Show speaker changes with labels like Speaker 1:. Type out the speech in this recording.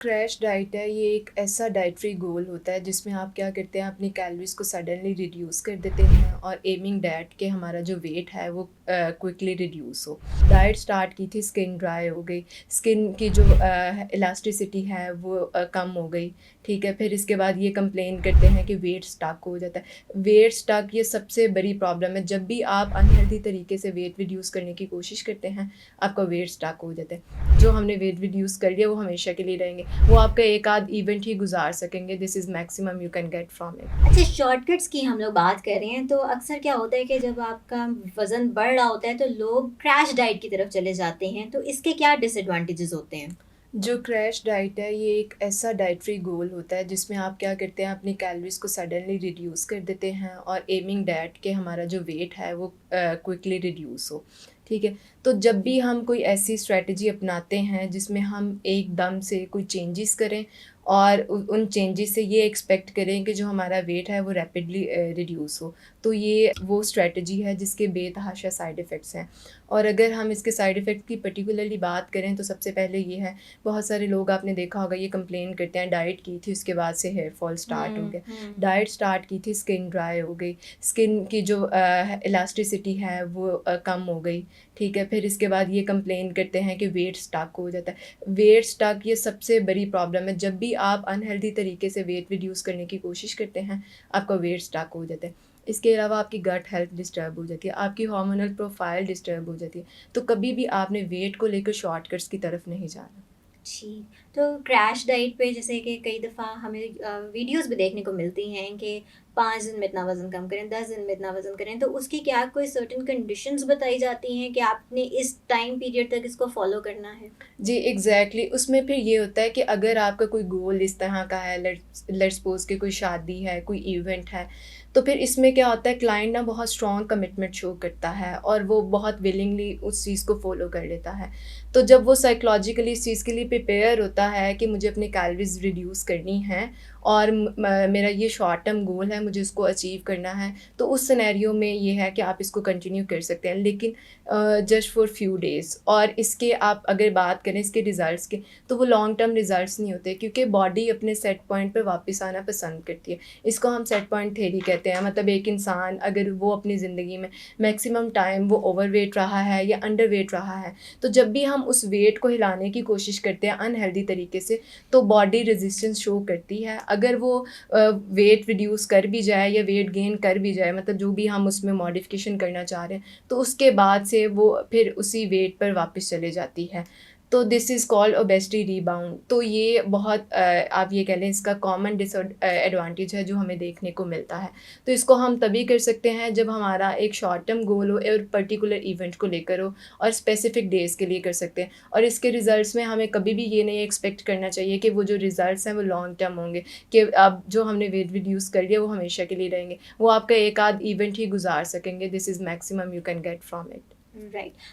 Speaker 1: Crash diet है, ये एक ऐसा डाइटरी गोल होता है जिसमें आप क्या करते हैं, अपनी कैलोरीज़ को सडनली रिड्यूस कर देते हैं और एमिंग दैट कि हमारा जो वेट है वो क्विकली रिड्यूस हो। डाइट स्टार्ट की थी, स्किन ड्राई हो गई, स्किन की जो इलास्टिसिटी है वो कम हो गई, ठीक है। फिर इसके बाद ये कंप्लेन करते हैं कि वेट स्टक हो जाता है। वेट स्टक ये सबसे बड़ी प्रॉब्लम है। जब भी आप अनहेल्दी तरीके से वेट रिड्यूस करने की कोशिश करते हैं, आपका वेट स्टक हो जाता है। जो हमने वेट रिड्यूस कर लिया वो हमेशा के लिए रहेंगे, वो आपका एक आध इवेंट ही गुजार सकेंगे। This is maximum you can get from it.
Speaker 2: अच्छा, शॉर्टकट्स की हम लोग बात कर रहे हैं तो अक्सर क्या होता है कि जब आपका वज़न बढ़ रहा होता है तो लोग क्रैश डाइट की तरफ चले जाते हैं, तो इसके क्या डिसएडवांटेजेस होते हैं?
Speaker 1: जो क्रैश डाइट है, ये एक ऐसा डाइटरी गोल होता है जिसमें आप क्या करते हैं, अपनी कैलोरीज़ को सडनली रिड्यूस कर देते हैं और एमिंग दैट कि हमारा जो वेट है वो क्विकली रिड्यूस हो, ठीक है। तो जब भी हम कोई ऐसी स्ट्रैटेजी अपनाते हैं जिसमें हम एकदम से कोई चेंजेस करें और उन चेंजेस से ये एक्सपेक्ट करें कि जो हमारा वेट है वो रैपिडली रिड्यूस हो, तो ये वो स्ट्रैटेजी है जिसके बेतहाशा साइड इफ़ेक्ट्स हैं। और अगर हम इसके साइड इफ़ेक्ट की पर्टिकुलरली बात करें तो सबसे पहले ये है, बहुत सारे लोग आपने देखा होगा ये कंप्लेन करते हैं, डाइट की थी उसके बाद से हेयर फॉल स्टार्ट हो गया। डाइट स्टार्ट की थी, स्किन ड्राई हो गई, स्किन की जो इलास्टिसिटी है वो कम हो गई, ठीक है। फिर इसके बाद ये कंप्लेन करते हैं कि वेट स्टक हो जाता है। वेट स्टक ये सबसे बड़ी प्रॉब्लम है। जब भी आप अनहेल्दी तरीके से वेट रिड्यूस करने की कोशिश करते हैं, आपका वेट स्टक हो जाता है। इसके अलावा आपकी गट हेल्थ डिस्टर्ब हो जाती है, आपकी हार्मोनल प्रोफाइल डिस्टर्ब हो जाती है। तो कभी भी आपने वेट को लेकर शॉर्टकट्स की तरफ नहीं जाना।
Speaker 2: ठीक। तो क्रैश डाइट पे जैसे कि कई दफ़ा हमें वीडियोज़ भी देखने को मिलती हैं कि 5 दिन में इतना वज़न कम करें, 10 दिन में इतना वज़न करें, तो उसकी क्या कोई सर्टेन कंडीशंस बताई जाती हैं कि आपने इस टाइम पीरियड तक इसको फ़ॉलो करना है?
Speaker 1: जी, एग्ज़ैक्टली। उसमें फिर ये होता है कि अगर आपका कोई गोल इस तरह का है, लेट्स सपोज़ कि कोई शादी है, कोई इवेंट है, तो फिर इसमें क्या होता है, क्लाइंट ना बहुत स्ट्रॉन्ग कमिटमेंट शो करता है और वो बहुत विलिंगली उस चीज़ को फ़ॉलो कर लेता है। तो जब वो साइकोलॉजिकली इस चीज़ के लिए प्रिपेयर होता है कि मुझे अपनी कैलोरीज़ रिड्यूस करनी है और मेरा ये शॉर्ट टर्म गोल है, मुझे उसको अचीव करना है, तो उस सिनेरियो में ये है कि आप इसको कंटिन्यू कर सकते हैं, लेकिन जस्ट फॉर फ्यू डेज़। और इसके आप अगर बात करें इसके रिज़ल्ट्स की, तो वो लॉन्ग टर्म रिज़ल्ट्स नहीं होते, क्योंकि बॉडी अपने सेट पॉइंट पे वापस आना पसंद करती है। इसको हम सेट पॉइंट थ्योरी कहते हैं। मतलब एक इंसान अगर वो अपनी ज़िंदगी में मैक्सिमम टाइम वो ओवरवेट रहा है या अंडरवेट रहा है, तो जब भी हम उस वेट को हिलाने की कोशिश करते हैं अनहेल्दी तरीके से, तो बॉडी रेजिस्टेंस शो करती है। अगर वो वेट रिड्यूस कर भी जाए या वेट गेन कर भी जाए, मतलब जो भी हम उसमें मॉडिफ़िकेशन करना चाह रहे हैं, तो उसके बाद से वो फिर उसी वेट पर वापस चले जाती है। तो this is called obesity rebound. तो ये बहुत आप ये कह लें, इसका कॉमन एडवांटेज है जो हमें देखने को मिलता है। तो इसको हम तभी कर सकते हैं जब हमारा एक शॉर्ट टर्म गोल हो और पर्टिकुलर इवेंट को लेकर हो, और स्पेसिफिक डेज़ के लिए कर सकते हैं। और इसके रिज़ल्ट्स में हमें कभी भी ये नहीं एक्सपेक्ट करना चाहिए कि वो जो रिज़ल्ट्स हैं वो लॉन्ग टर्म होंगे, कि अब जो हमने वेट रिड्यूस कर लिया वो हमेशा के लिए रहेंगे। वो आपका एक आध इवेंट ही गुजार सकेंगे। This is maximum you can get from it.
Speaker 2: Right.